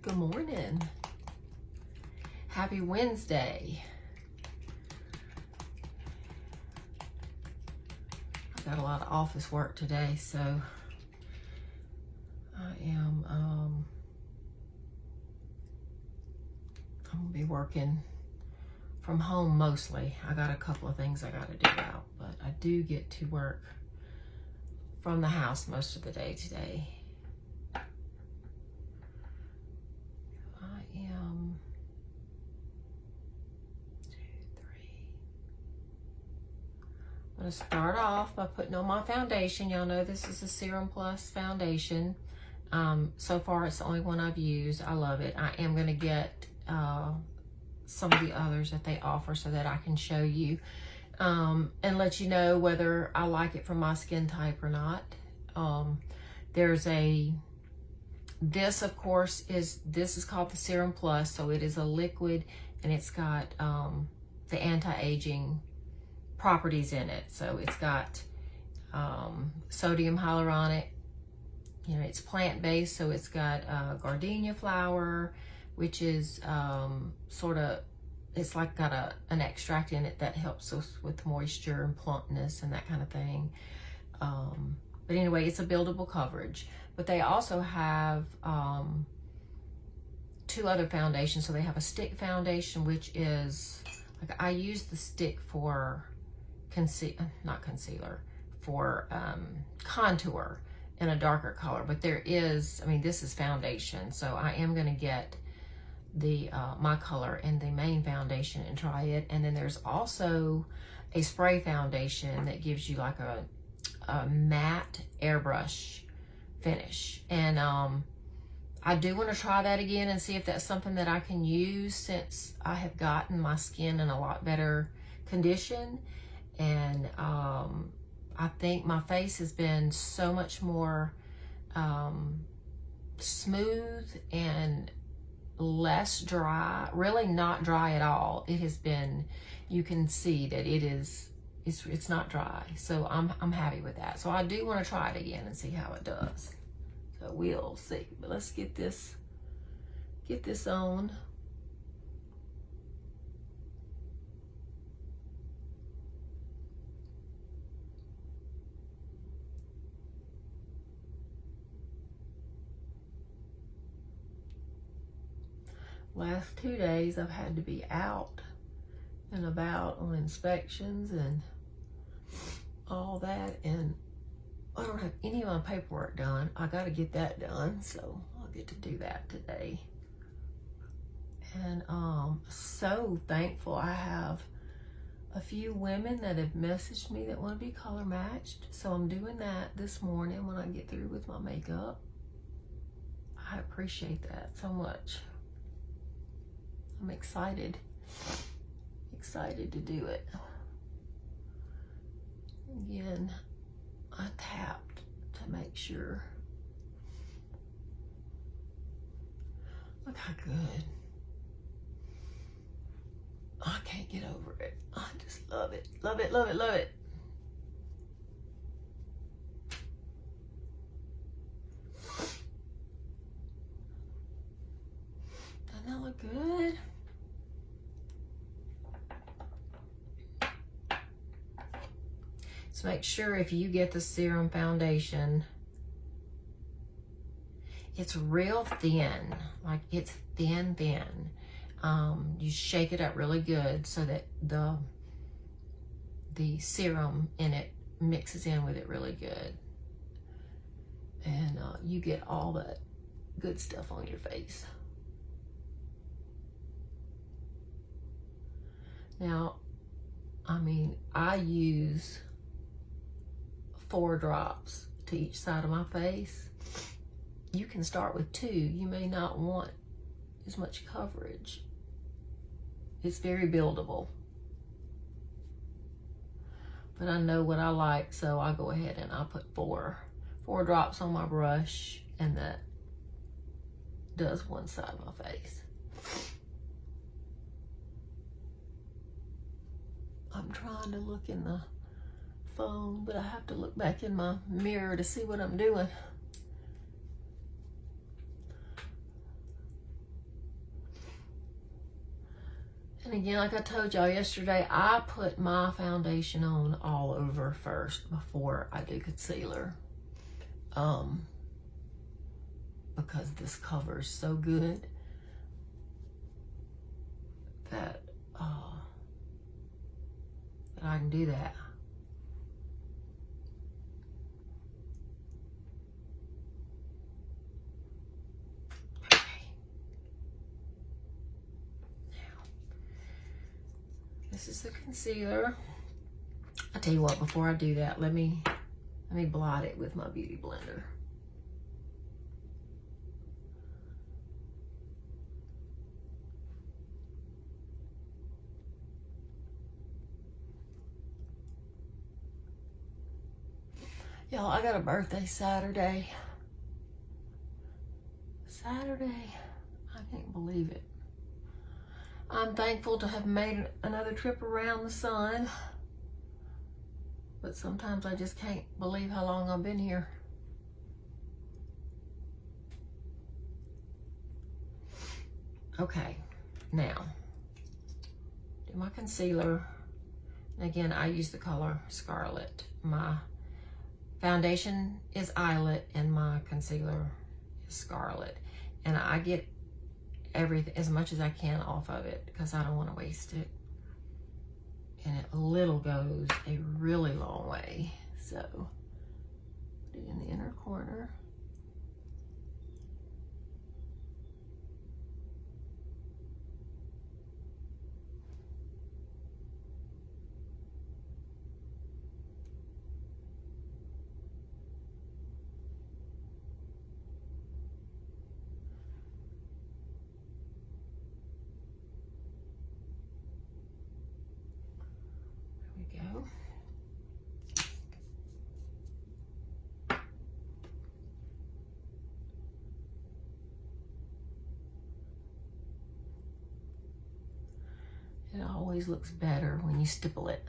Good morning. Happy Wednesday. I got a lot of office work today, so I am I'm gonna be working from home mostly. I got a couple of things I gotta do out, but I do get to work from the house most of the day today. I'm going to start off by putting on my foundation. Y'all know this is a Serum Plus foundation. So far, it's the only one I've used. I love it. I am going to get some of the others that they offer so that I can show you and let you know whether I like it for my skin type or not. This of course is called the Serum Plus, so it is a liquid and it's got the anti-aging properties in it. So it's got sodium hyaluronic, it's plant-based, so it's got gardenia flower, which is it's like got an extract in it that helps us with moisture and plumpness and that kind of thing. But anyway, it's a buildable coverage. But they also have two other foundations. So they have a stick foundation, which is, like, I use the stick for contour in a darker color, but there is, this is foundation, so I am going to get the my color in the main foundation and try it. And then there's also a spray foundation that gives you like a matte airbrush finish, and I do want to try that again and see if that's something that I can use, since I have gotten my skin in a lot better condition. And I think my face has been so much more smooth and less dry, really not dry at all. It has been, you can see that it's not dry. So I'm happy with that. So I do want to try it again and see how it does. So we'll see. But let's get this on. Last 2 days I've had to be out and about on inspections and all that, and I don't have any of my paperwork done. I got to get that done, so I'll get to do that today. And so thankful. I have a few women that have messaged me that want to be color matched, so I'm doing that this morning when I get through with my makeup. I appreciate that so much. I'm excited to do it. Again, I tapped to make sure. Look how good. I can't get over it. I just love it. Love it, love it, love it. Doesn't that look good? So make sure if you get the serum foundation, it's real thin, like it's thin. You shake it up really good so that the serum in it mixes in with it really good, and you get all that good stuff on your face. Now, I use 4 drops to each side of my face. You can start with 2. You may not want as much coverage. It's very buildable. But I know what I like, so I go ahead and I put 4 drops on my brush, and that does one side of my face. I'm trying to look in the phone, but I have to look back in my mirror to see what I'm doing. And again, like I told y'all yesterday, I put my foundation on all over first before I do concealer. Because this cover is so good that I can do that. Okay. Now, this is the concealer. I tell you what, before I do that, let me blot it with my beauty blender. Y'all, I got a birthday Saturday. I can't believe it. I'm thankful to have made another trip around the sun. But sometimes I just can't believe how long I've been here. Okay, now, do my concealer. Again, I use the color Scarlet. My foundation is Eyelet and my concealer is Scarlet. And I get everything, as much as I can off of it because I don't want to waste it. And a little goes a really long way. So, put it in the inner corner. Go. It always looks better when you stipple it.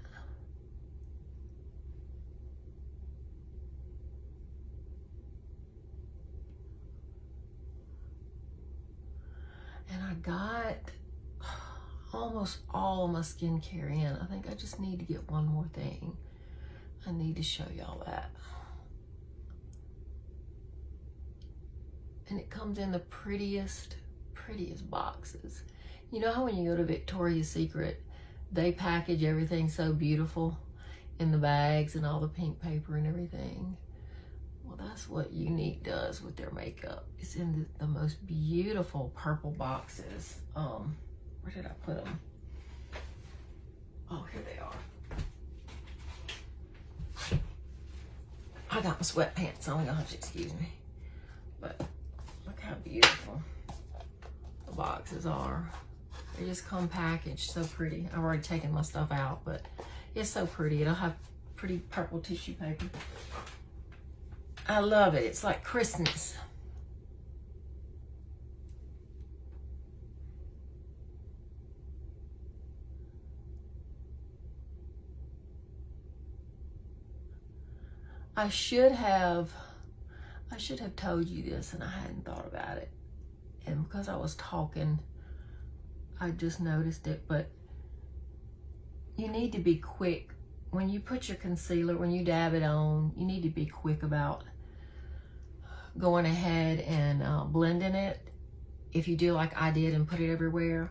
And I got almost all my skincare in. I think I just need to get one more thing. I need to show y'all that. And it comes in the prettiest boxes. You know how when you go to Victoria's Secret, they package everything so beautiful in the bags and all the pink paper and everything? Well, that's what Unique does with their makeup. It's in the most beautiful purple boxes. Where did I put them? Oh, here they are. I got my sweatpants on, y'all have to excuse me. But look how beautiful the boxes are. They just come packaged so pretty. I've already taken my stuff out, but it's so pretty. It'll have pretty purple tissue paper. I love it. It's like Christmas. I should have told you this and I hadn't thought about it. And because I was talking, I just noticed it, but you need to be quick. When you put your concealer, when you dab it on, you need to be quick about going ahead and blending it. If you do like I did and put it everywhere,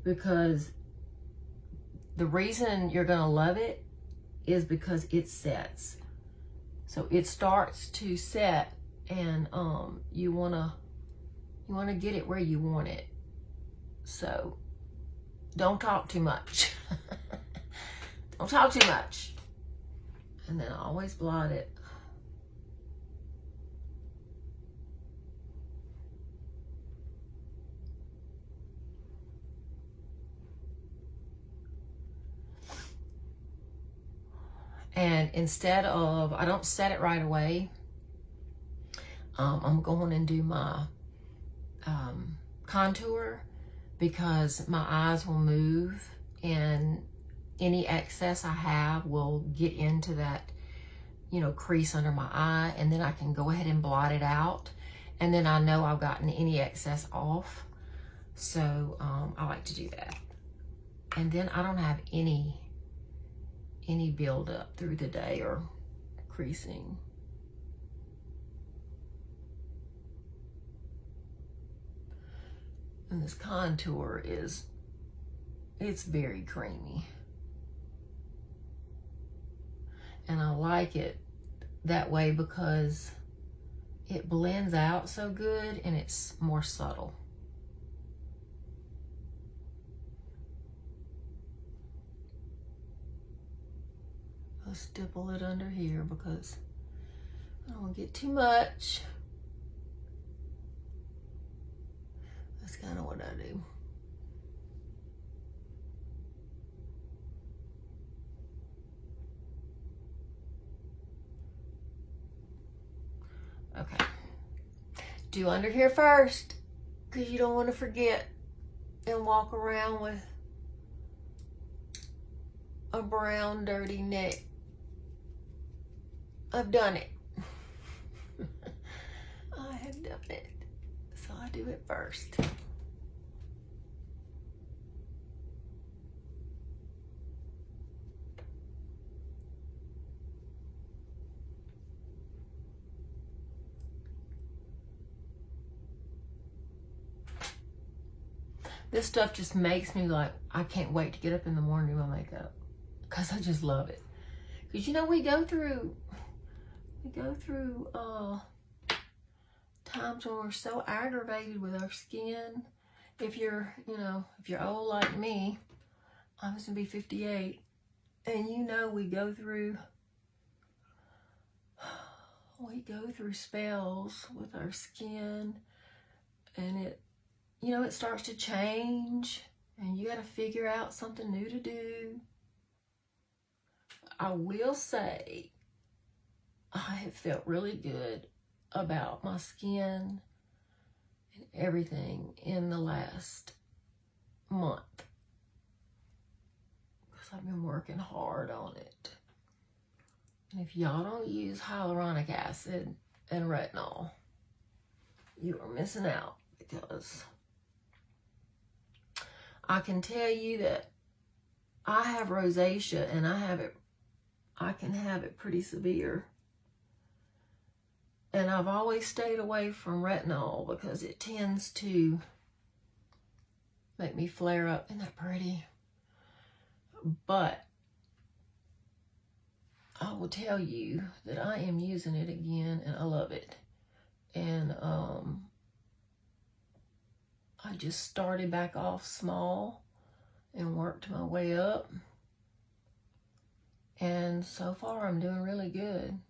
because the reason you're gonna love it is because it sets. So it starts to set, and you wanna get it where you want it. So don't talk too much. Don't talk too much. And then I always blot it. And instead of, I don't set it right away. I'm going and do my contour because my eyes will move and any excess I have will get into that, you know, crease under my eye, and then I can go ahead and blot it out. And then I know I've gotten any excess off. So I like to do that. And then I don't have any buildup through the day or creasing. And this contour it's very creamy. And I like it that way because it blends out so good and it's more subtle. I'll stipple it under here because I don't want to get too much. That's kind of what I do. Okay. Do under here first because you don't want to forget and walk around with a brown, dirty neck. I've done it. I have done it. So I do it first. This stuff just makes me like, I can't wait to get up in the morning and do my makeup. Because I just love it. Because you know, we go through times when we're so aggravated with our skin. If you're old like me, I'm just gonna be 58, and you know we go through spells with our skin, and it starts to change, and you got to figure out something new to do. I will say I have felt really good about my skin and everything in the last month because I've been working hard on it. And if y'all don't use hyaluronic acid and retinol, you are missing out, because I can tell you that I have rosacea, and I can have it pretty severe. And I've always stayed away from retinol because it tends to make me flare up. Isn't that pretty? But I will tell you that I am using it again, and I love it. And I just started back off small and worked my way up. And so far, I'm doing really good.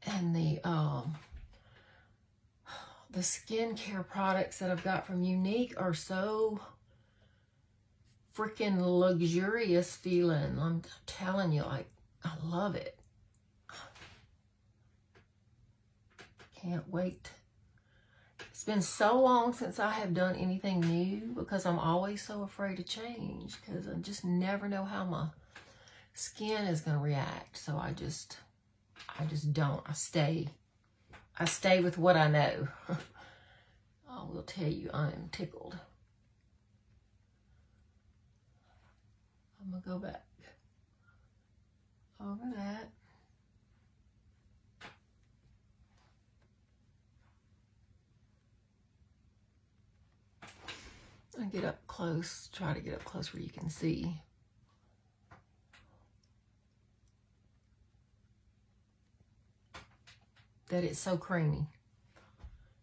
And the skincare products that I've got from Unique are so freaking luxurious feeling. I'm telling you, I love it. Can't wait. It's been so long since I have done anything new because I'm always so afraid to change because I just never know how my skin is going to react. So I just don't. I stay with what I know. I will tell you, I am tickled. I'm going to go back over that. I get up close, try to get up close where you can see. That it's so creamy.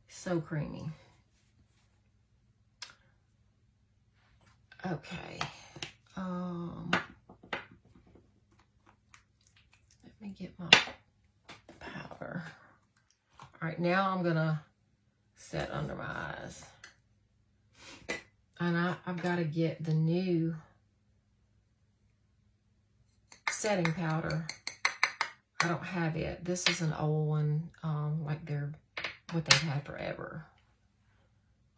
So creamy. Okay. Let me get my powder. All right, now I'm gonna set under my eyes. And I've got to get the new setting powder. I don't have it. This is an old one, like what they've had forever.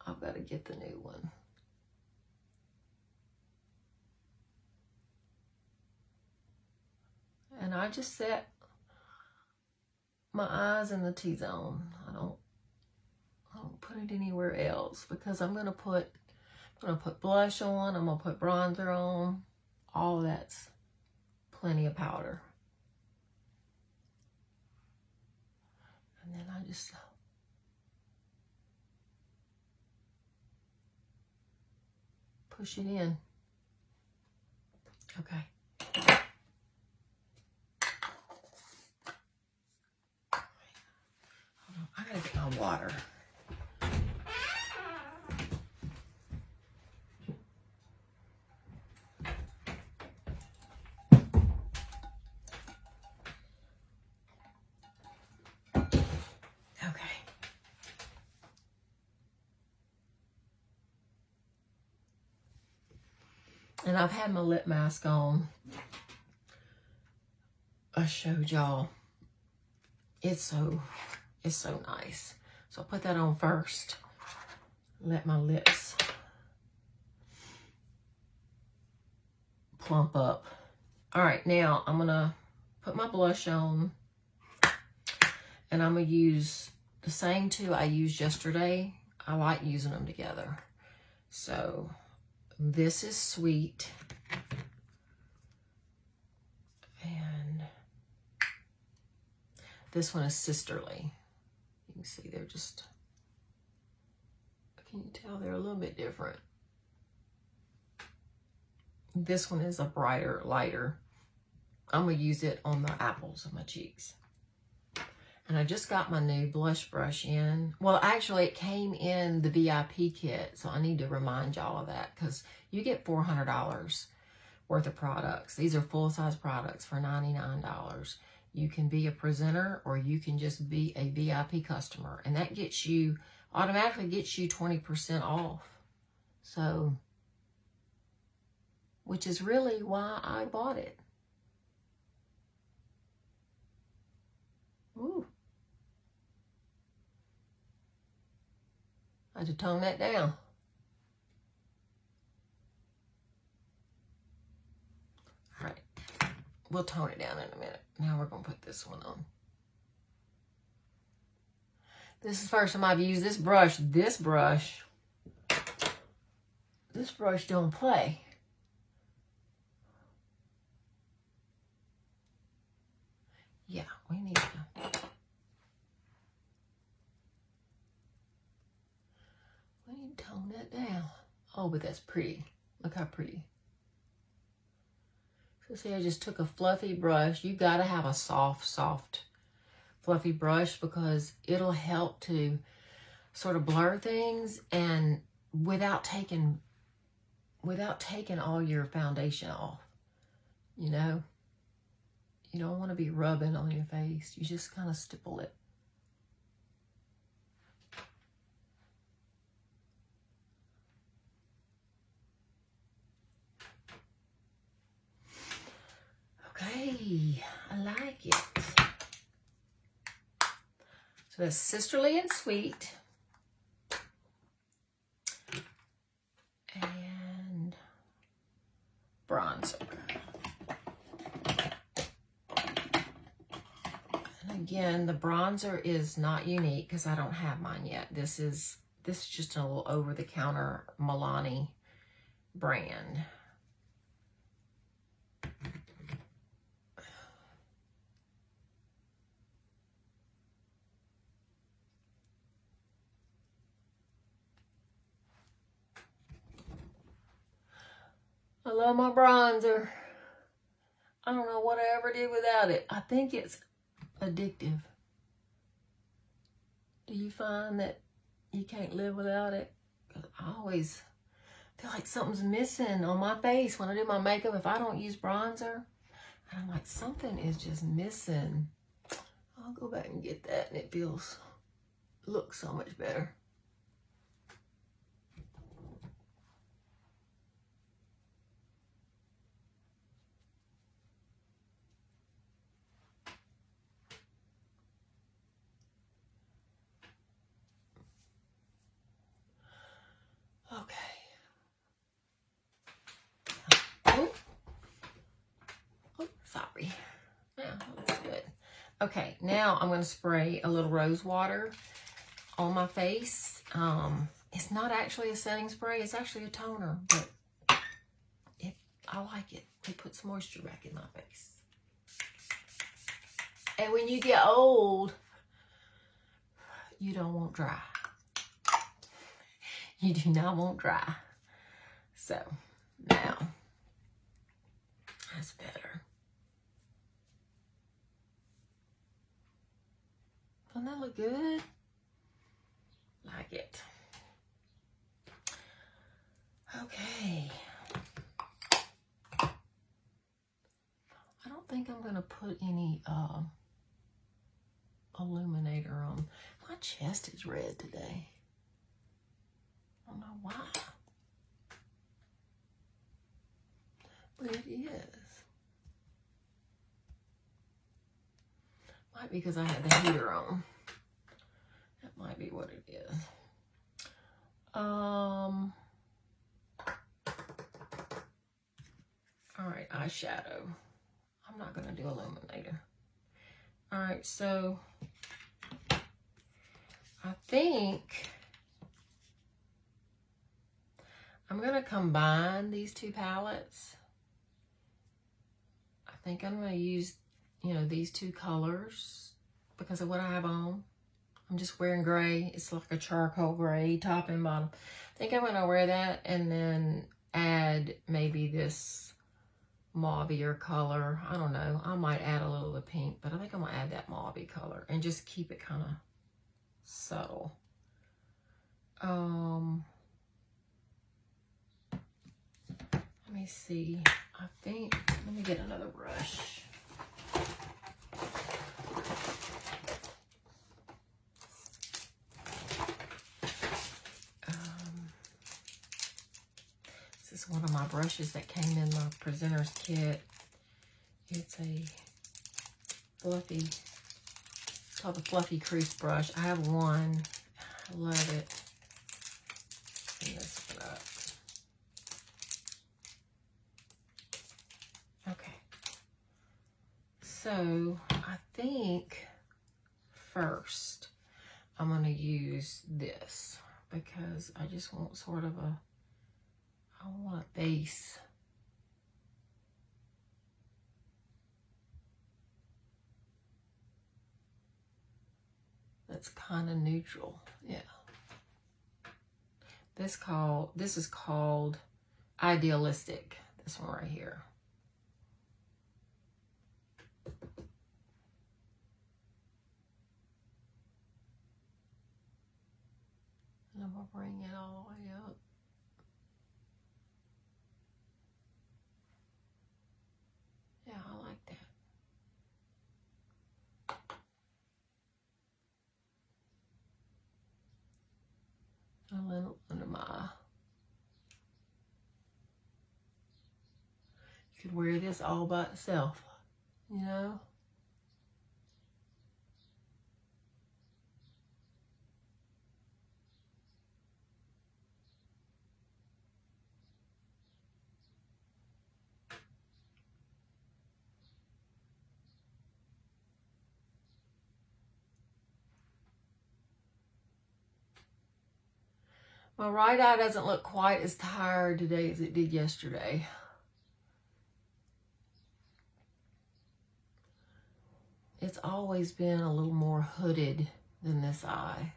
I've got to get the new one. And I just set my eyes in the T-zone. put it anywhere else because I'm gonna put blush on, I'm gonna put bronzer on. All that's plenty of powder. And then I just push it in. Okay. Hold on, I gotta get my water. And I've had my lip mask on. I showed y'all. It's so nice. So I'll put that on first. Let my lips plump up. All right, now I'm gonna put my blush on. And I'm gonna use the same two I used yesterday. I like using them together. So this is Sweet. And this one is Sisterly. You can see they're just, can you tell they're a little bit different? This one is a brighter, lighter. I'm gonna use it on the apples of my cheeks. And I just got my new blush brush in. Well, actually, it came in the VIP kit, so I need to remind y'all of that because you get $400 worth of products. These are full-size products for $99. You can be a presenter or you can just be a VIP customer, and that gets you, automatically gets you 20% off. So, which is really why I bought it. Ooh. I had to tone that down. All right, we'll tone it down in a minute. Now we're gonna put this one on. This is the first time I've used this brush. This brush don't play. Yeah, we need to. Tone that down. Oh, but that's pretty. Look how pretty. So see, I just took a fluffy brush. You gotta have a soft, fluffy brush because it'll help to sort of blur things and without taking all your foundation off. You know? You don't want to be rubbing on your face. You just kind of stipple it. Okay, I like it. So that's Sisterly and Sweet. And bronzer. And again, the bronzer is not unique because I don't have mine yet. This is just a little over-the-counter Milani brand. I love my bronzer. I don't know what I ever did without it. I think it's addictive. Do you find that you can't live without it? Because I always feel like something's missing on my face when I do my makeup. If I don't use bronzer, and I'm like, something is just missing. I'll go back and get that, and it looks so much better. Okay. Oh, sorry. Yeah, that looks good. Okay, now I'm going to spray a little rose water on my face. It's not actually a setting spray. It's actually a toner, but I like it. It puts moisture back in my face. And when you get old, you don't want dry. You do not want dry. So, now, that's better. Doesn't that look good? Like it. Okay. I don't think I'm going to put any illuminator on. My chest is red today. I don't know why. But it is. Might be because I had the heater on. That might be what it is. All right, eyeshadow. I'm not going to do illuminator. All right, so I think I'm going to combine these two palettes. I think I'm going to use, these two colors because of what I have on. I'm just wearing gray. It's like a charcoal gray, top and bottom. I think I'm going to wear that and then add maybe this mauvier color. I don't know. I might add a little of pink, but I think I'm going to add that mauve color and just keep it kind of subtle. Let me see. I think, let me get another brush. This is one of my brushes that came in my presenter's kit. It's a fluffy, it's called the Fluffy Crease brush. I have one. I love it. Clean this one up. Okay. So I think first I'm going to use this because I just want sort of I want a base. That's kind of neutral. Yeah. This is called Idealistic. This one right here. And I'm going to bring it all the way up. Yeah, I like that. A little under my... You could wear this all by itself, you know? My right eye doesn't look quite as tired today as it did yesterday. It's always been a little more hooded than this eye.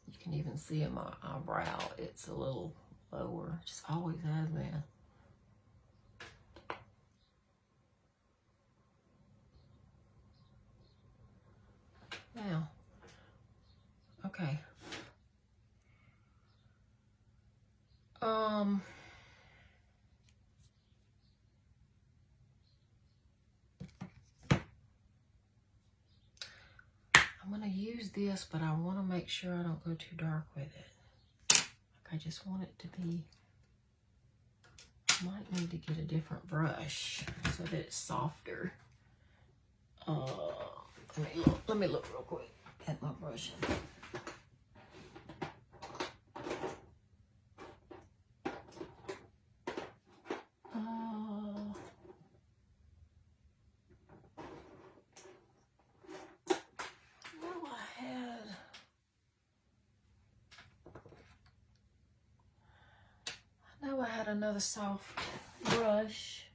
You can even see in my eyebrow, it's a little lower. It just always has been. Now, okay. I'm going to use this, but I want to make sure I don't go too dark with it. Like I just want it to be, I might need to get a different brush so that it's softer. Let me look real quick at my brushing. another soft brush.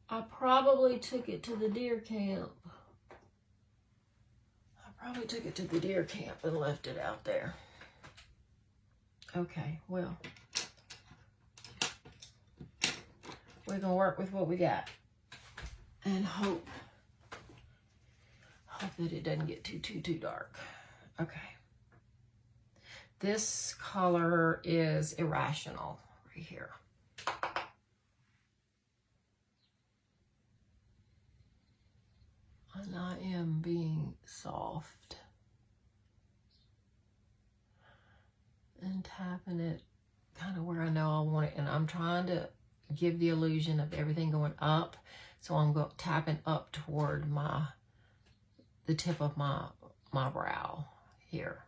I probably took it to the deer camp. And left it out there. Okay, well, we're gonna work with what we got and hope that it doesn't get too dark. Okay. This color is Irrational right here. And I am being soft and tapping it kind of where I know I want it. And I'm trying to give the illusion of everything going up. So I'm tapping up toward the tip of my brow here.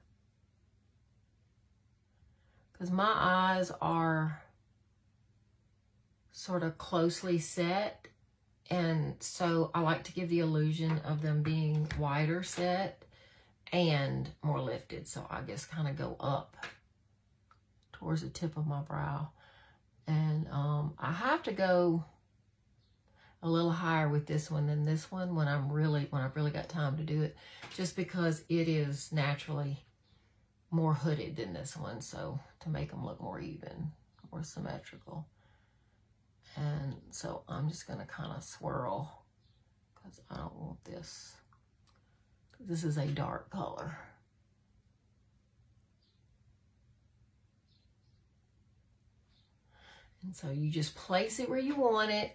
Because my eyes are sort of closely set. And so I like to give the illusion of them being wider set and more lifted. So I just kind of go up towards the tip of my brow. And I have to go a little higher with this one than this one when I've really got time to do it, just because it is naturally more hooded than this one. So to make them look more even, more symmetrical. And so I'm just going to kind of swirl because I don't want this. This is a dark color. And so you just place it where you want it.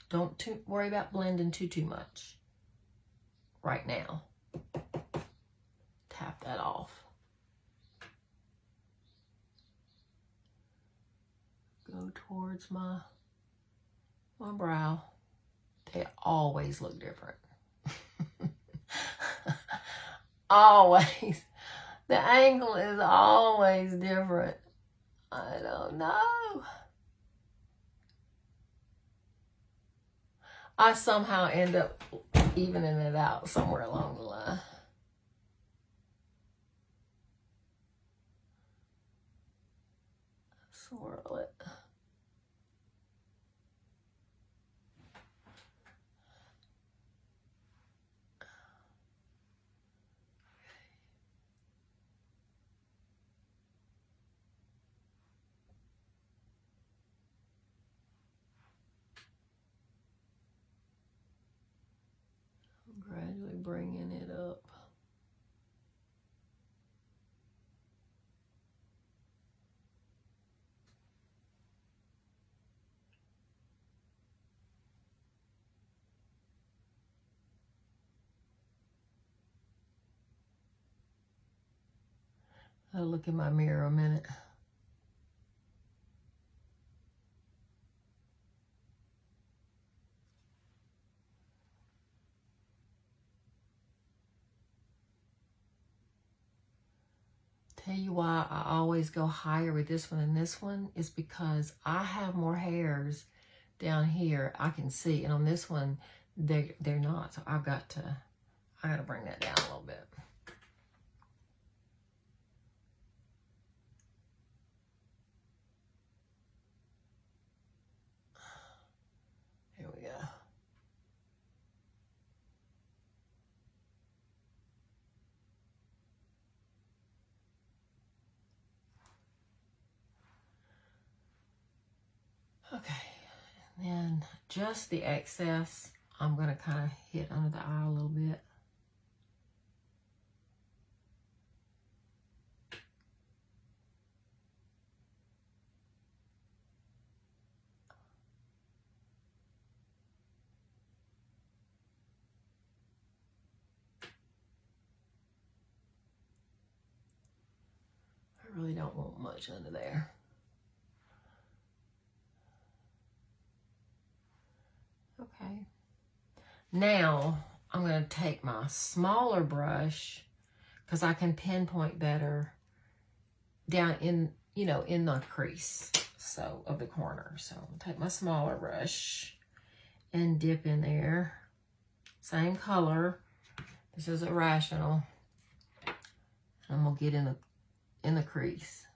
Don't worry about blending too much right now. Tap that off. Go towards my brow. They always look different. Always. The angle is always different. I don't know. I somehow end up evening it out somewhere along the line. Swirl it. Gradually bringing it up. I'll look in my mirror a minute. Tell you why I always go higher with this one than this one is because I have more hairs down here I can see, and on this one they're not. So I got to bring that down a little bit. Here we go. Okay, and then just the excess, I'm going to kind of hit under the eye a little bit. I really don't want much under there. Okay. Now I'm going to take my smaller brush because I can pinpoint better down in, in the crease of the corner. So I'll take my smaller brush and dip in there Same color. This is Irrational. I'm gonna get in the crease.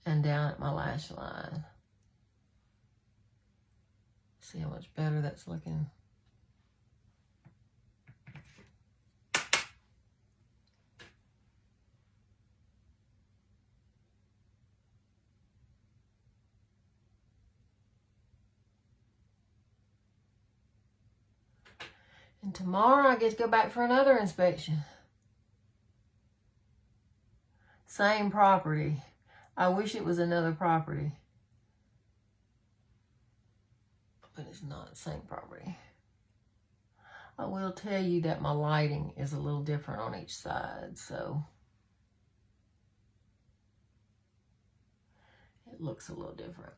And down at my lash line. See how much better that's looking. And tomorrow I get to go back for another inspection. Same property. I wish it was another property. But it's not the same property. I will tell you that my lighting is a little different on each side, so it looks a little different.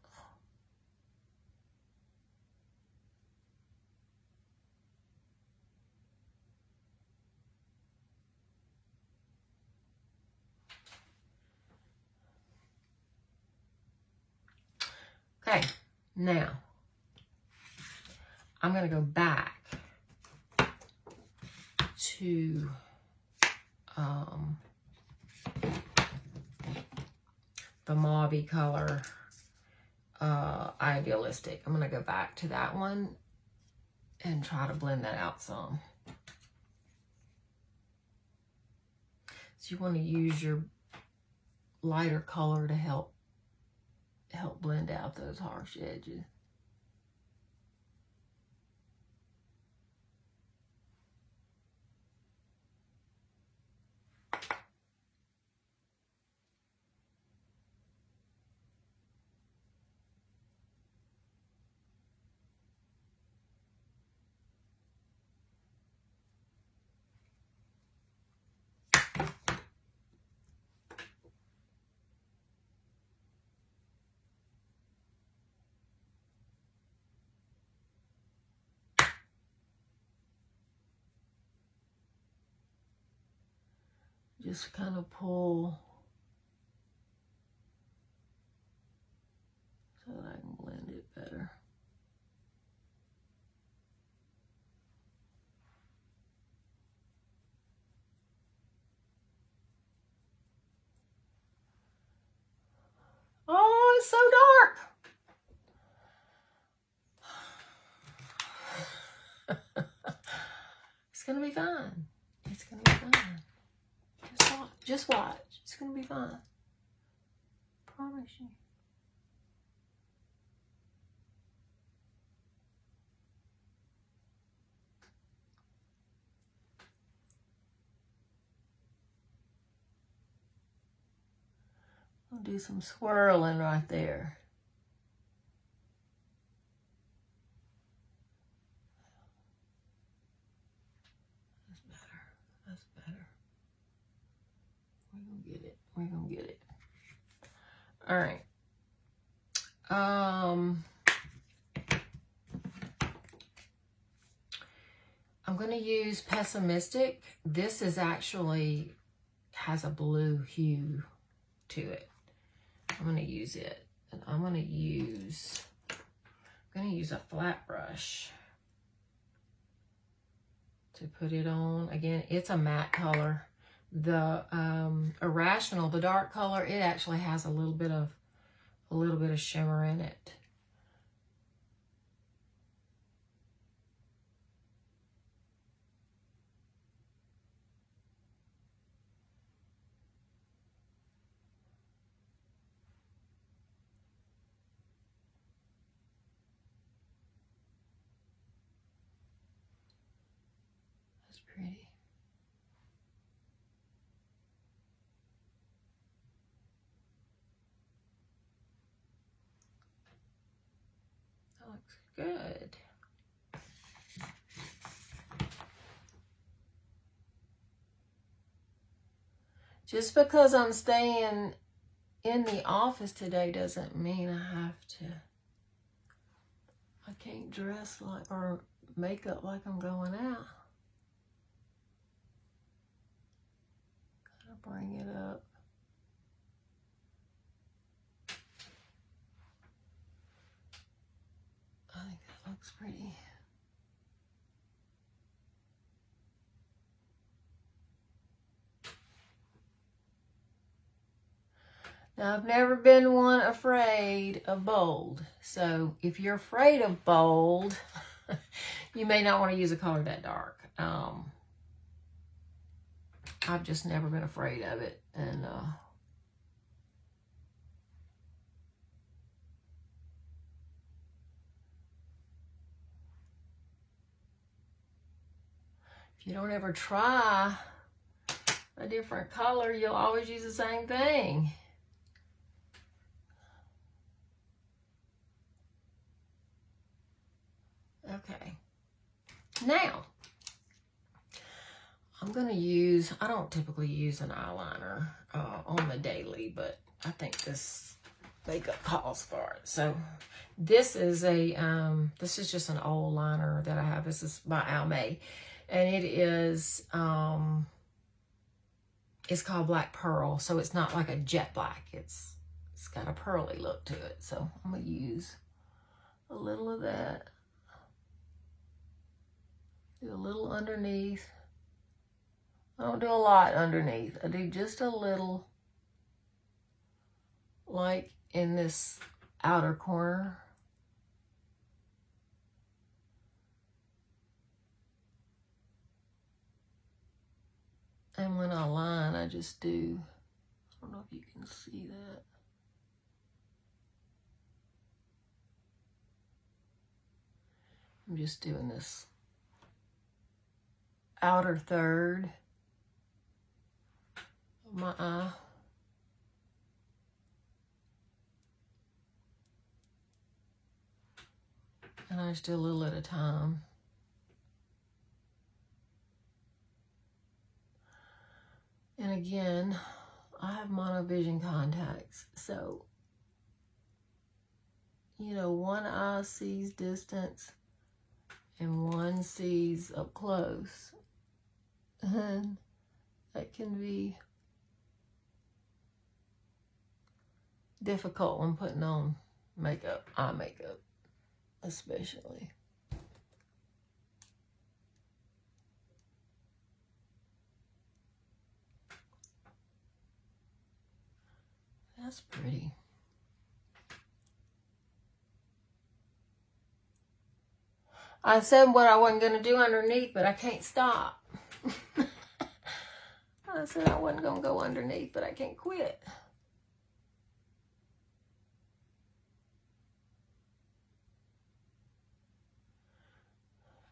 Okay, now I'm going to go back to the mauve color, Idealistic. I'm going to go back to that one and try to blend that out some. So you want to use your lighter color to help blend out those harsh edges. Just kind of pull so that I can blend it better. Oh, it's so dark. It's gonna be fine. It's gonna be fine. Just watch. It's gonna be fine. Promise you. I'll do some swirling right there. That's better. That's better. We're gonna get it. We're gonna get it. All right. I'm gonna use Pessimistic. This is actually has a blue hue to it. I'm gonna use it, and I'm gonna use a flat brush to put it on. Again, it's a matte color. The Irrational, the dark color, it actually has a little bit of shimmer in it. That's pretty. That looks good. Just because I'm staying in the office today doesn't mean I can't dress like or make up like I'm going out. Gotta bring it up. I think that looks pretty. Now, I've never been one afraid of bold. So if you're afraid of bold, you may not want to use a color that dark. I've just never been afraid of it. And if you don't ever try a different color, you'll always use the same thing. Okay. Now, I'm going to use, I don't typically use an eyeliner on the daily, but I think this makeup calls for it. So this is just an old liner that I have. This is by Almay. And it is, it's called Black Pearl. So it's not like a jet black. It's got a pearly look to it. So I'm going to use a little of that. Do a little underneath. I don't do a lot underneath. I do just a little, like in this outer corner. And when I line, I just do, I don't know if you can see that. I'm just doing this outer third of my eye. And I just do a little at a time. And again, I have monovision contacts, so, you know, one eye sees distance and one sees up close. And that can be difficult when putting on makeup, eye makeup especially. That's pretty. I said what I wasn't going to do underneath, but I can't stop. I said I wasn't going to go underneath, but I can't quit.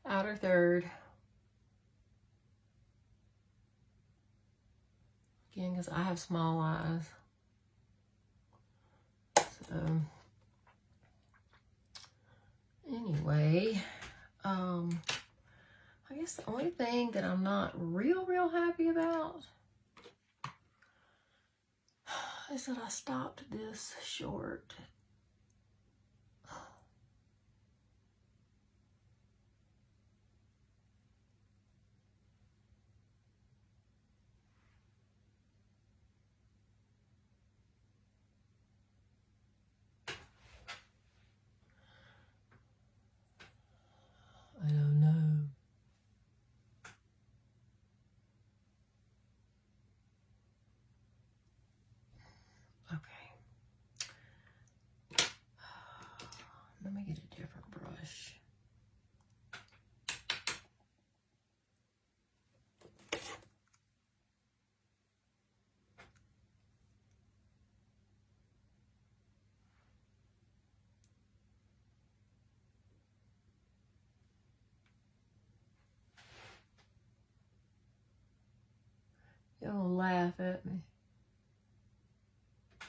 Outer third. Again, because I have small eyes. So, anyway, I guess the only thing that I'm not real happy about is that I stopped this short. I don't know. Okay. Let me get a different brush. You'll laugh at me.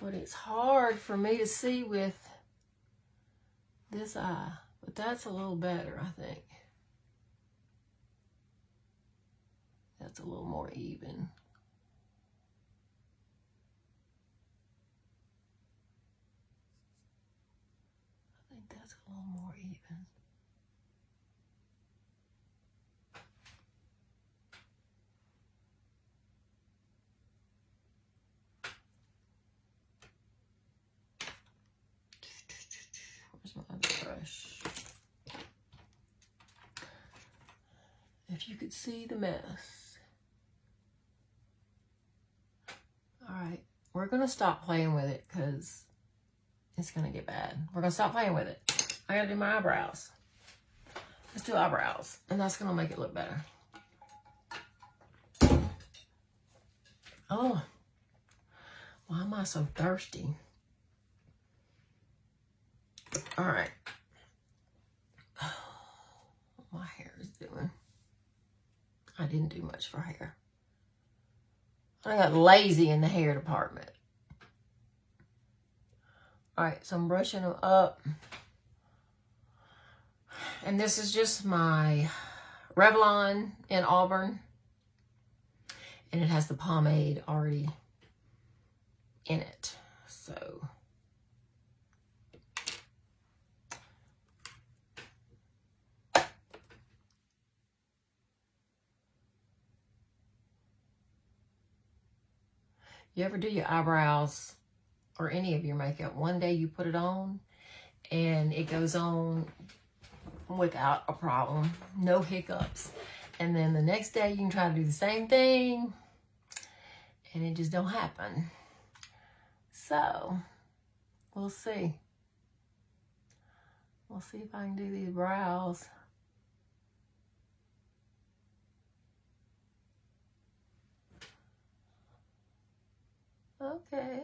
But it's hard for me to see with this eye. But that's a little better, I think. That's a little more even. I think that's a little more even. Where's my other brush? if you could see the mess. All right, we're gonna stop playing with it because it's gonna get bad. We're gonna stop playing with it. I gotta do my eyebrows. Let's do eyebrows, and that's gonna make it look better. Oh, why am I so thirsty? All right. My hair is doing. I didn't do much for hair. I got lazy in the hair department. All right, so I'm brushing them up. And this is just my Revlon in Auburn. And it has the pomade already in it. So you ever do your eyebrows or any of your makeup, one day you put it on and it goes on without a problem, no hiccups. And then the next day you can try to do the same thing and it just don't happen. So we'll see. We'll see if I can do these brows. Okay.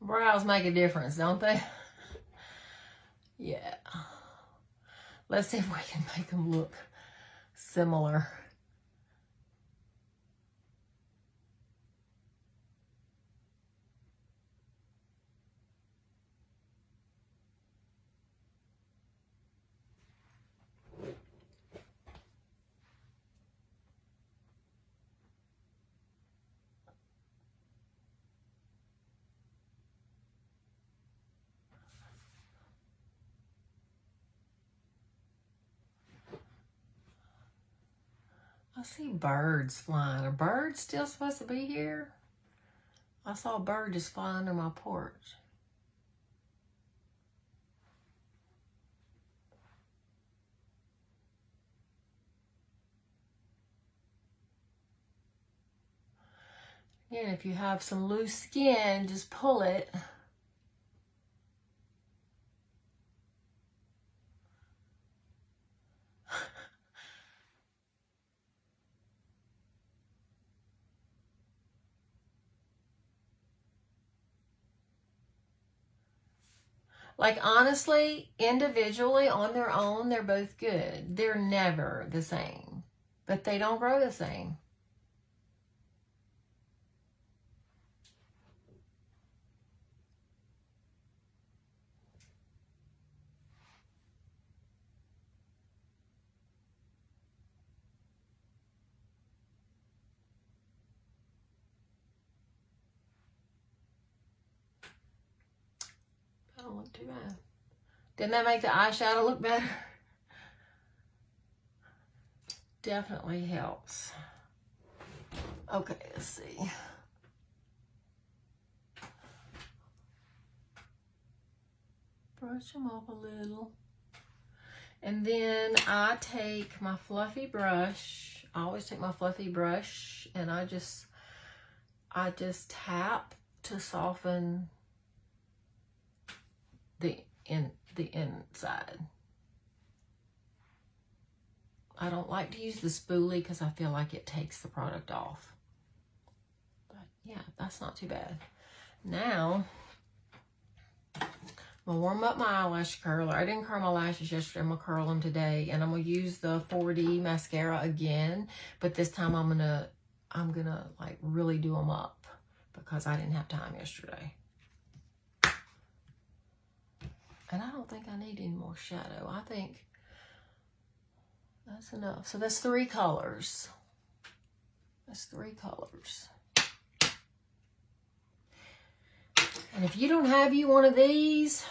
Brows make a difference, don't they? Yeah. Let's see if we can make them look similar. I see birds flying. Are birds still supposed to be here? I saw a bird just fly under my porch. Again, if you have some loose skin, just pull it. Like, honestly, individually, on their own, they're both good. They're never the same, but they don't grow the same. That don't look too bad. Didn't that make the eyeshadow look better? Definitely helps. Okay, let's see. Brush them up a little. And then I take my fluffy brush. I always take my fluffy brush and I just tap to soften the inside. I don't like to use the spoolie because I feel like it takes the product off. But yeah, that's not too bad. Now, I'm gonna warm up my eyelash curler. I didn't curl my lashes yesterday. I'm gonna curl them today, and I'm gonna use the 4D mascara again. But this time I'm gonna like really do them up because I didn't have time yesterday. And I don't think I need any more shadow. I think that's enough. So that's 3 colors. That's 3 colors. And if you don't have you one of these,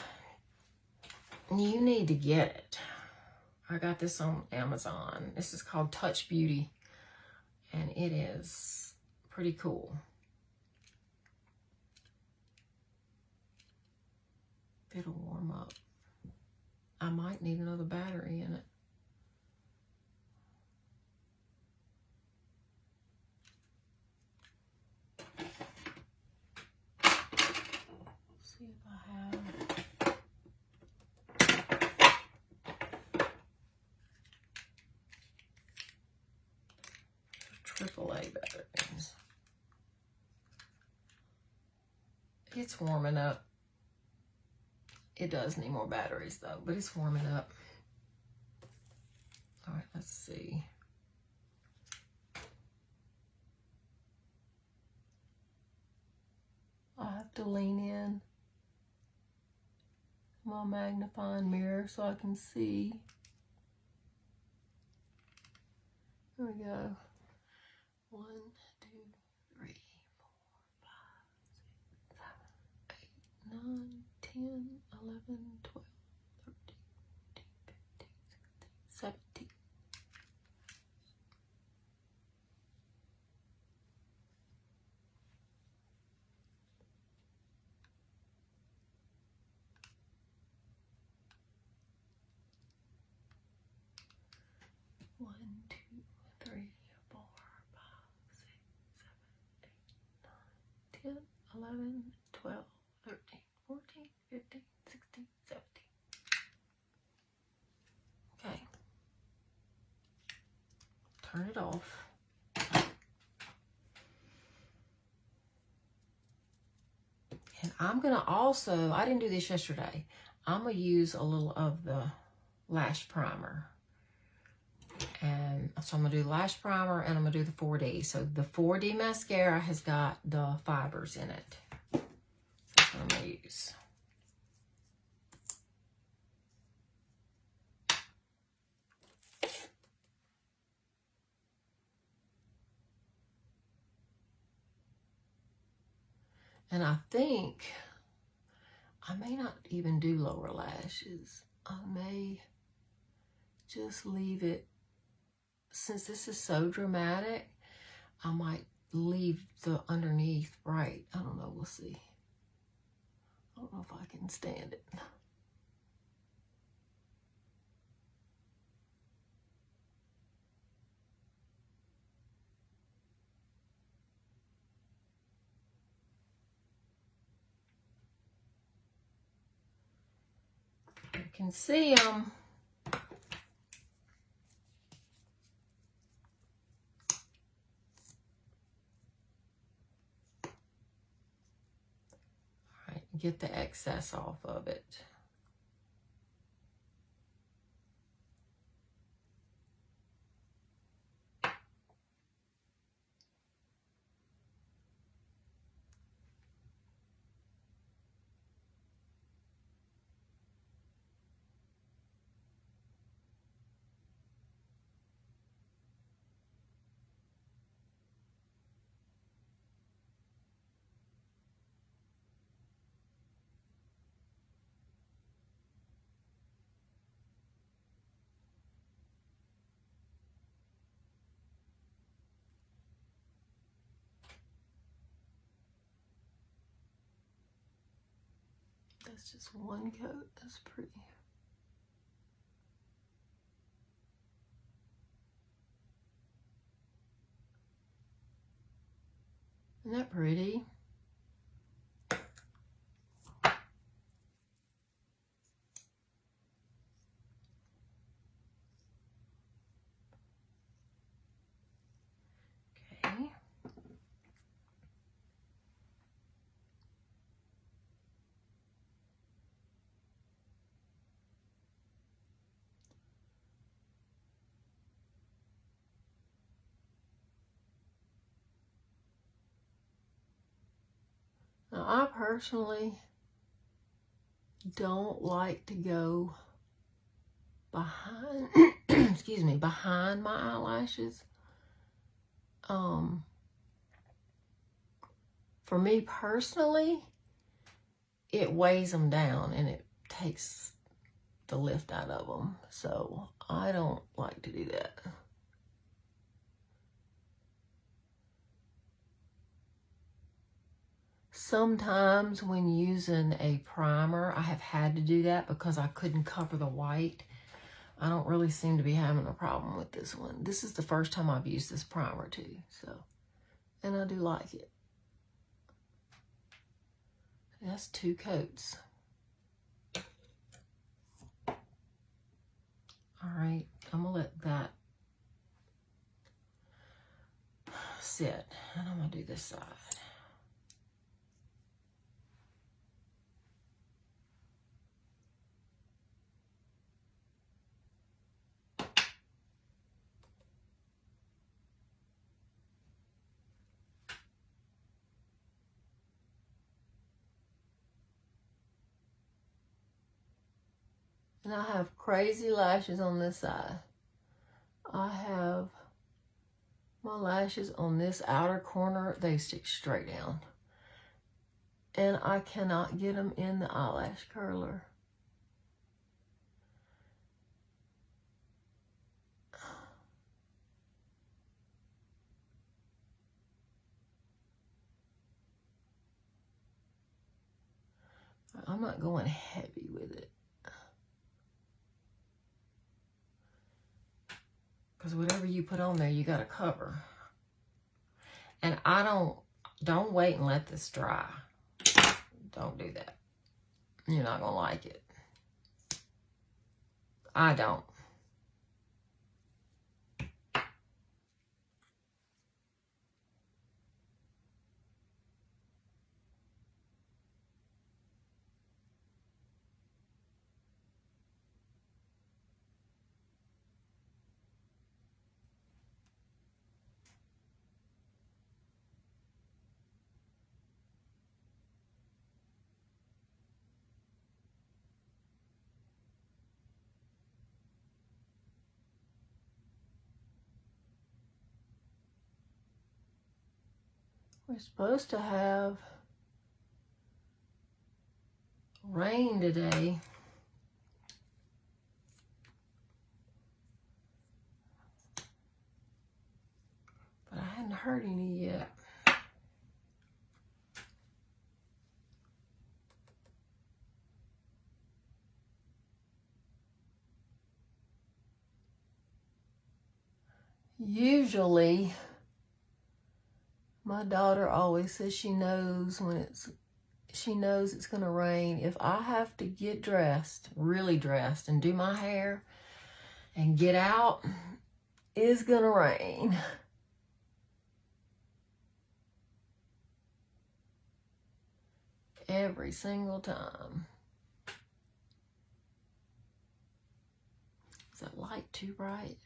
you need to get it. I got this on Amazon. This is called Touch Beauty, and it is pretty cool. It'll warm up. I might need another battery in it. See if I have AAA batteries. It's warming up. It does need more batteries though, but it's warming up. All right, let's see. I have to lean in my magnifying mirror so I can see. There we go. 1, 2, 3, 4, 5, 6, 7, 8, 9, 10, 11, 12, 13, 14, 15, 16, 17. One, 2, 3, 4, 5, 6, 7, 8, 9, 10, 11, 12, 13, 14, 15, 16, 17. Okay. Turn it off. And I'm going to also, I didn't do this yesterday, I'm going to use a little of the lash primer. And so I'm going to do lash primer and I'm going to do the 4D. So the 4D mascara has got the fibers in it. That's what I'm going to use. And I think I may not even do lower lashes. I may just leave it. Since this is so dramatic, I might leave the underneath bright. I don't know, we'll see. I don't know if I can stand it. You can see them. Get the excess off of it. That's just one coat. That's pretty. Isn't that pretty? Okay. Now, I personally don't like to go behind, excuse me, behind my eyelashes. for me personally, it weighs them down and it takes the lift out of them. So I don't like to do that. Sometimes when using a primer, I have had to do that because I couldn't cover the white. I don't really seem to be having a problem with this one. This is the first time I've used this primer too, so, and I do like it. That's 2 coats. All right, I'm gonna let that sit, and I'm gonna do this side. And I have crazy lashes on this side. I have my lashes on this outer corner, they stick straight down. And I cannot get them in the eyelash curler. I'm not going heavy with it. Because whatever you put on there, you got to cover. And I don't wait and let this dry. Don't do that. You're not going to like it. I don't. We're supposed to have rain today. But I hadn't heard any yet. Usually, my daughter always says she knows when it's gonna rain. If I have to get dressed, really dressed, and do my hair and get out, it's gonna rain. Every single time. Is that light too bright?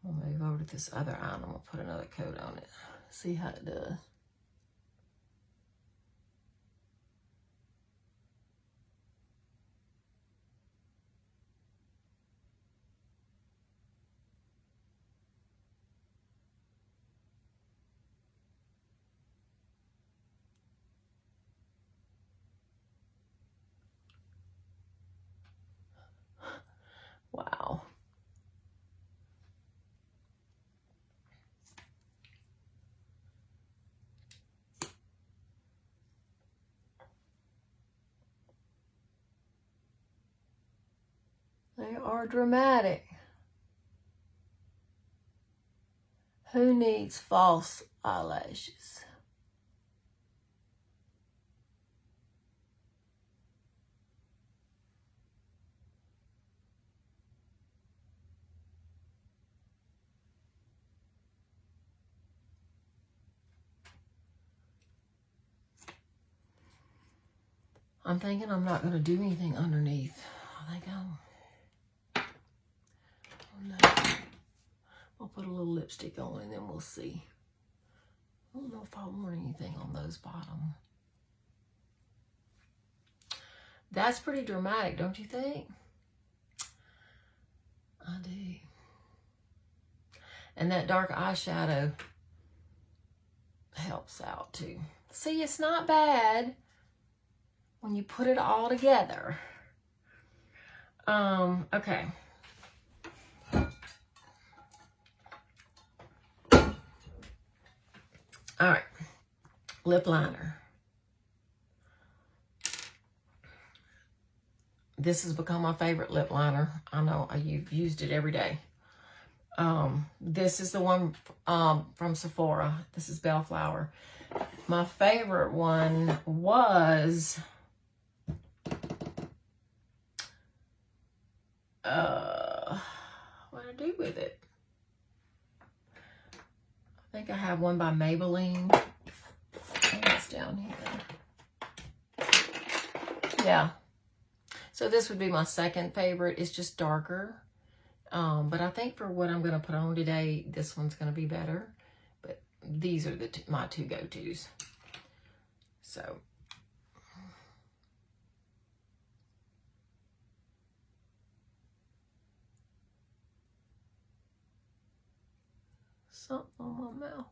I'm gonna move over to this other eye and I'm gonna put another coat on it. See how it does. Wow. They are dramatic. Who needs false eyelashes? I'm thinking I'm not going to do anything underneath. I think I'll put a little lipstick on and then we'll see. I don't know if I want anything on those bottom. That's pretty dramatic, don't you think? I do. And that dark eyeshadow helps out too. See, it's not bad when you put it all together. Okay. All right, lip liner. This has become my favorite lip liner. I know you've used it every day. This is the one from Sephora. This is Bellflower. My favorite one was what did I do with it? I think I have one by Maybelline. It's down here. Yeah. So this would be my second favorite. It's just darker. But I think for what I'm going to put on today, this one's going to be better. But these are my two go-tos. So. Something on my mouth.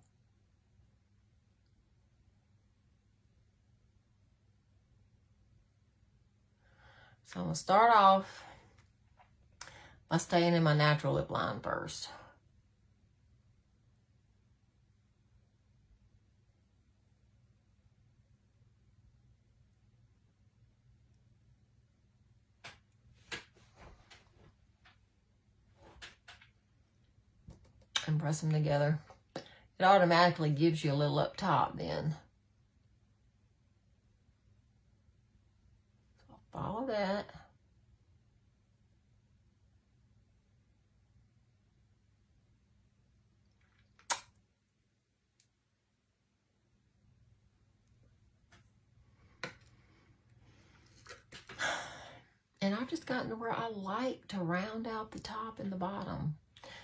So I'm going to start off by staying in my natural lip line first. And press them together. It automatically gives you a little up top then. So I'll follow that. And I've just gotten to where I like to round out the top and the bottom.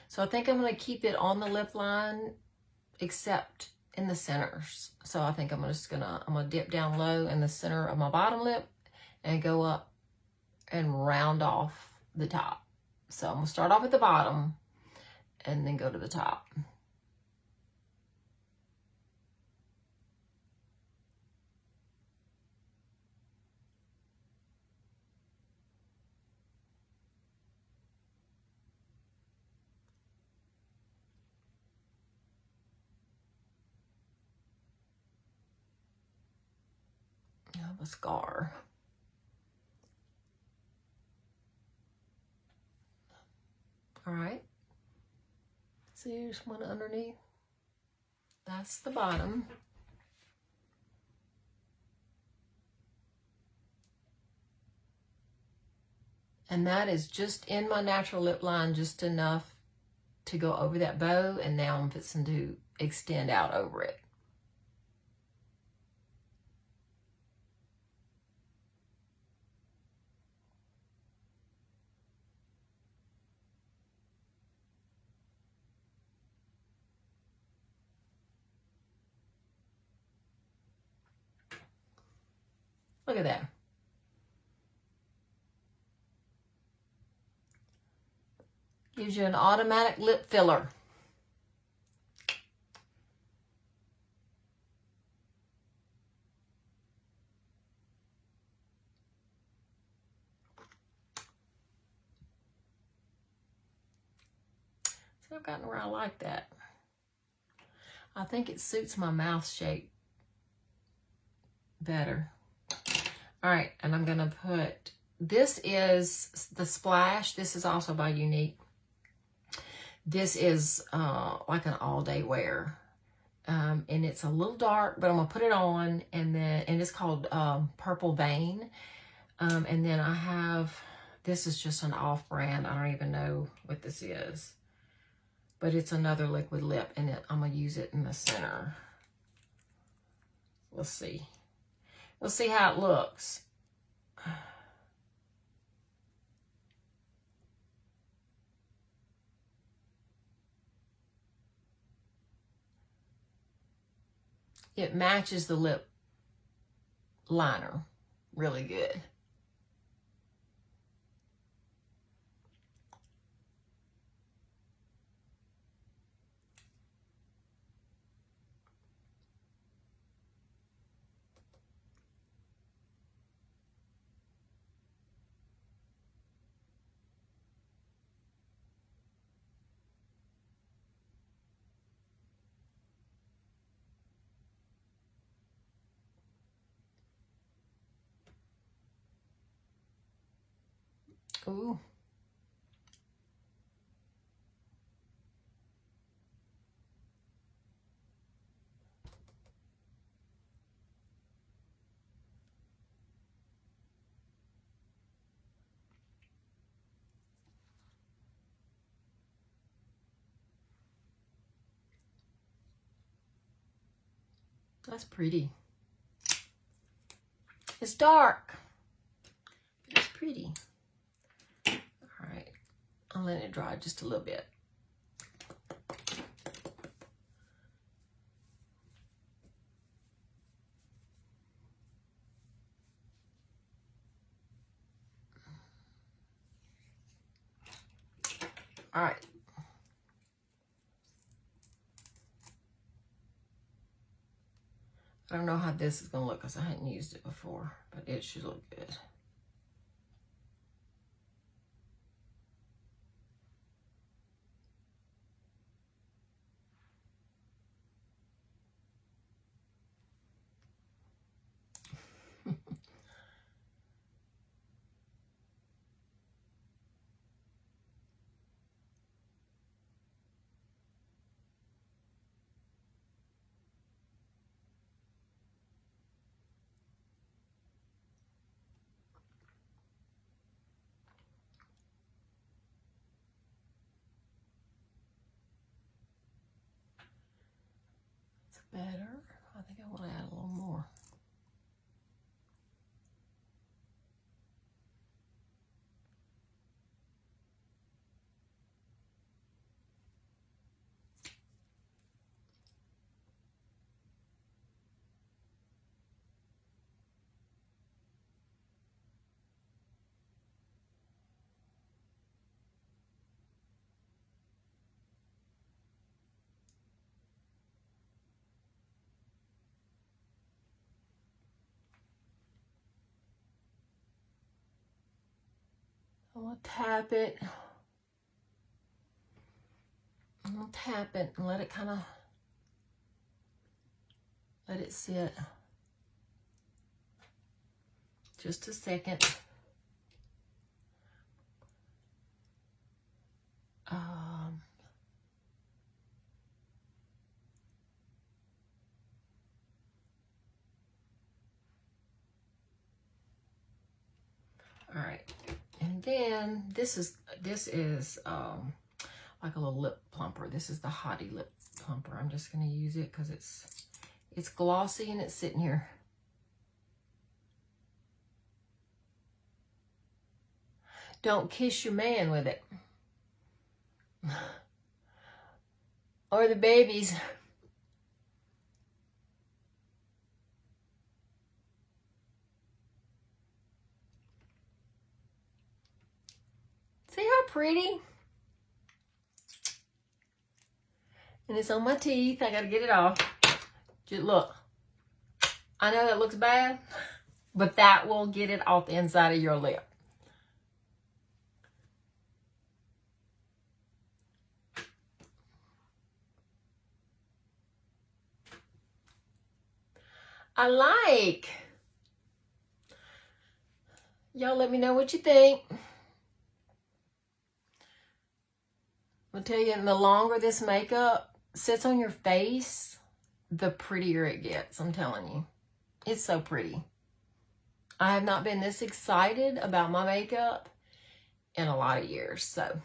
So I think I'm going to keep it on the lip line except in the centers. So I think I'm gonna dip down low in the center of my bottom lip and go up and round off the top. So I'm gonna start off at the bottom and then go to the top. I have a scar. All right. See, there's one underneath. That's the bottom. And that is just in my natural lip line, just enough to go over that bow. And now I'm fixing to extend out over it. Look at that. Gives you an automatic lip filler. So I've gotten where I like that. I think it suits my mouth shape better. All right, and I'm gonna put, this is the Splash. This is also by Unique. This is like an all-day wear. And it's a little dark, but I'm gonna put it on, and it's called Purple Vein. And then I have, this is just an off-brand. I don't even know what this is. But it's another liquid lip, and I'm gonna use it in the center. We'll see. We'll see how it looks. it matches the lip liner really good. Ooh. That's pretty. It's dark. It's pretty. All right. I'll let it dry just a little bit. All right. I don't know how this is going to look because I hadn't used it before, but it should look good. Better. I think I want to add a little more. I'm going to tap it. I'm going to tap it and let it kind of, let it sit. Just a second. All right. And then this is like a little lip plumper. This is the Hottie lip plumper. I'm just going to use it because it's glossy and it's sitting here. Don't kiss your man with it. Or the babies. See how pretty? And it's on my teeth. I gotta get it off. Just look. I know that looks bad, but that will get it off the inside of your lip. I like. Y'all let me know what you think. I'll tell you, the longer this makeup sits on your face, the prettier it gets. I'm telling you. It's so pretty. I have not been this excited about my makeup in a lot of years. So,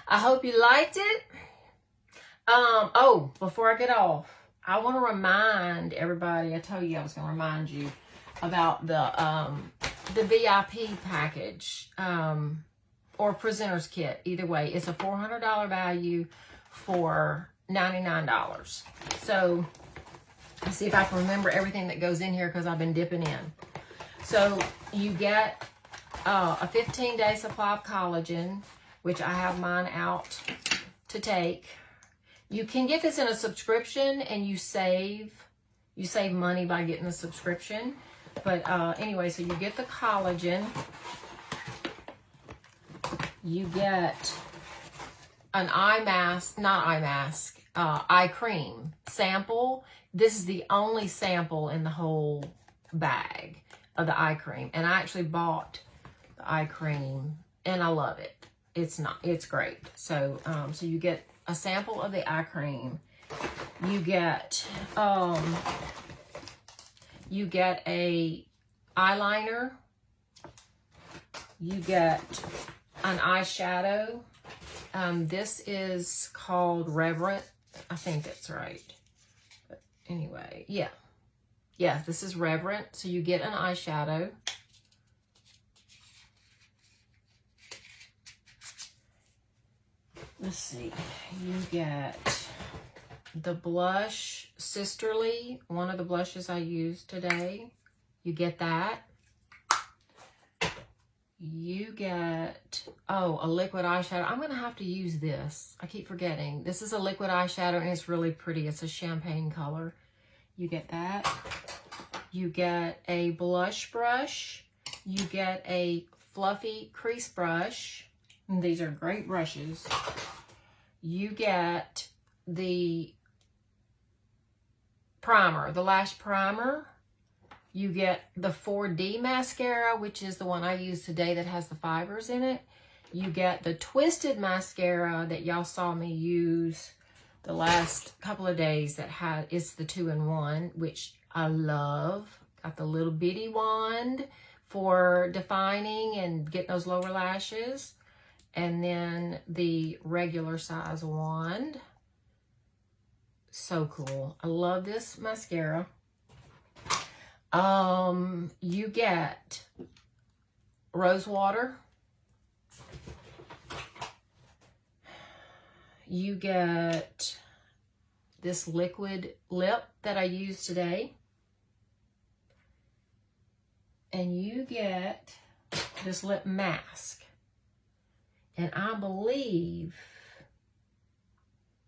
I hope you liked it. Oh, before I get off, I want to remind everybody, I told you I was going to remind you about the VIP package, or presenter's kit. Either way, it's a $400 value for $99. So Let's see if I can remember everything that goes in here because I've been dipping in. So you get a 15-day supply of collagen, which I have mine out to take. You can get this in a subscription, and you save money by getting the subscription. But anyway, so you get the collagen. You get an eye cream sample. This is the only sample in the whole bag of the eye cream. And I actually bought the eye cream, and I love it. It's great. So, so you get a sample of the eye cream. You get a eyeliner. You get an eyeshadow. This is called Reverent. I think that's right. But anyway, yeah. Yeah, this is Reverent. So you get an eyeshadow. Let's see. You get the blush Sisterly, one of the blushes I used today. You get that. You get, a liquid eyeshadow. I'm going to have to use this. I keep forgetting. This is a liquid eyeshadow, and it's really pretty. It's a champagne color. You get that. You get a blush brush. You get a fluffy crease brush. And these are great brushes. You get the primer, the lash primer. You get the 4D mascara, which is the one I used today that has the fibers in it. You get the Twisted mascara that y'all saw me use the last couple of days it's the 2-in-1, which I love. Got the little bitty wand for defining and getting those lower lashes. And then the regular size wand. So cool. I love this mascara. You get rose water. You get this liquid lip that I used today. And you get this lip mask. And I believe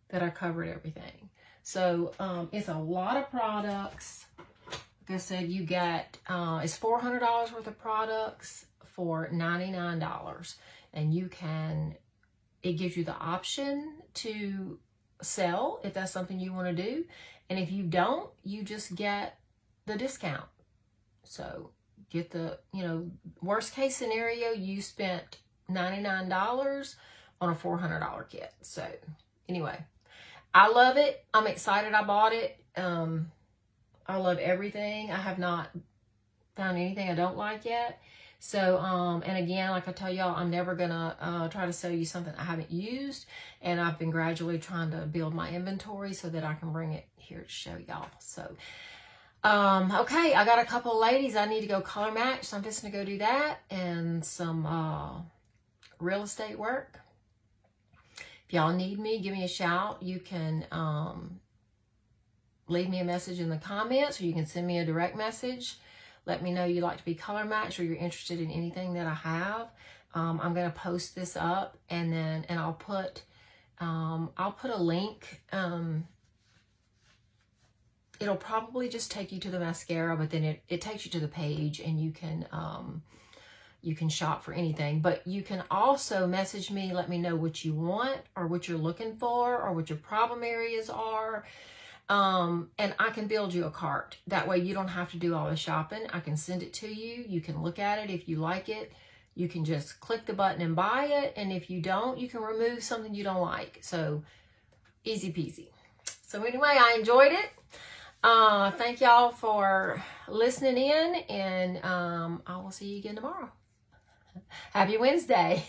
that I covered everything. So it's a lot of products. Like I said, you get, it's $400 worth of products for $99. And it gives you the option to sell if that's something you want to do. And if you don't, you just get the discount. So get the, worst case scenario, you spent $99 on a $400 kit. So anyway, I love it. I'm excited I bought it. I love everything. I have not found anything I don't like yet. So, and again, like I tell y'all, I'm never gonna try to sell you something I haven't used. And I've been gradually trying to build my inventory so that I can bring it here to show y'all. So, okay, I got a couple of ladies I need to go color match. So I'm just gonna go do that and some real estate work. If y'all need me, give me a shout. You can leave me a message in the comments, or you can send me a direct message. Let me know you'd like to be color matched, or you're interested in anything that I have. I'm going to post this up, and I'll put a link. It'll probably just take you to the mascara, but then it takes you to the page, and you can shop for anything. But you can also message me, let me know what you want, or what you're looking for, or what your problem areas are. And I can build you a cart. That way you don't have to do all the shopping. I can send it to you. You can look at it. If you like it, you can just click the button and buy it. And if you don't, you can remove something you don't like. So easy peasy. So anyway, I enjoyed it. Thank y'all for listening in, and I will see you again tomorrow. Happy Wednesday.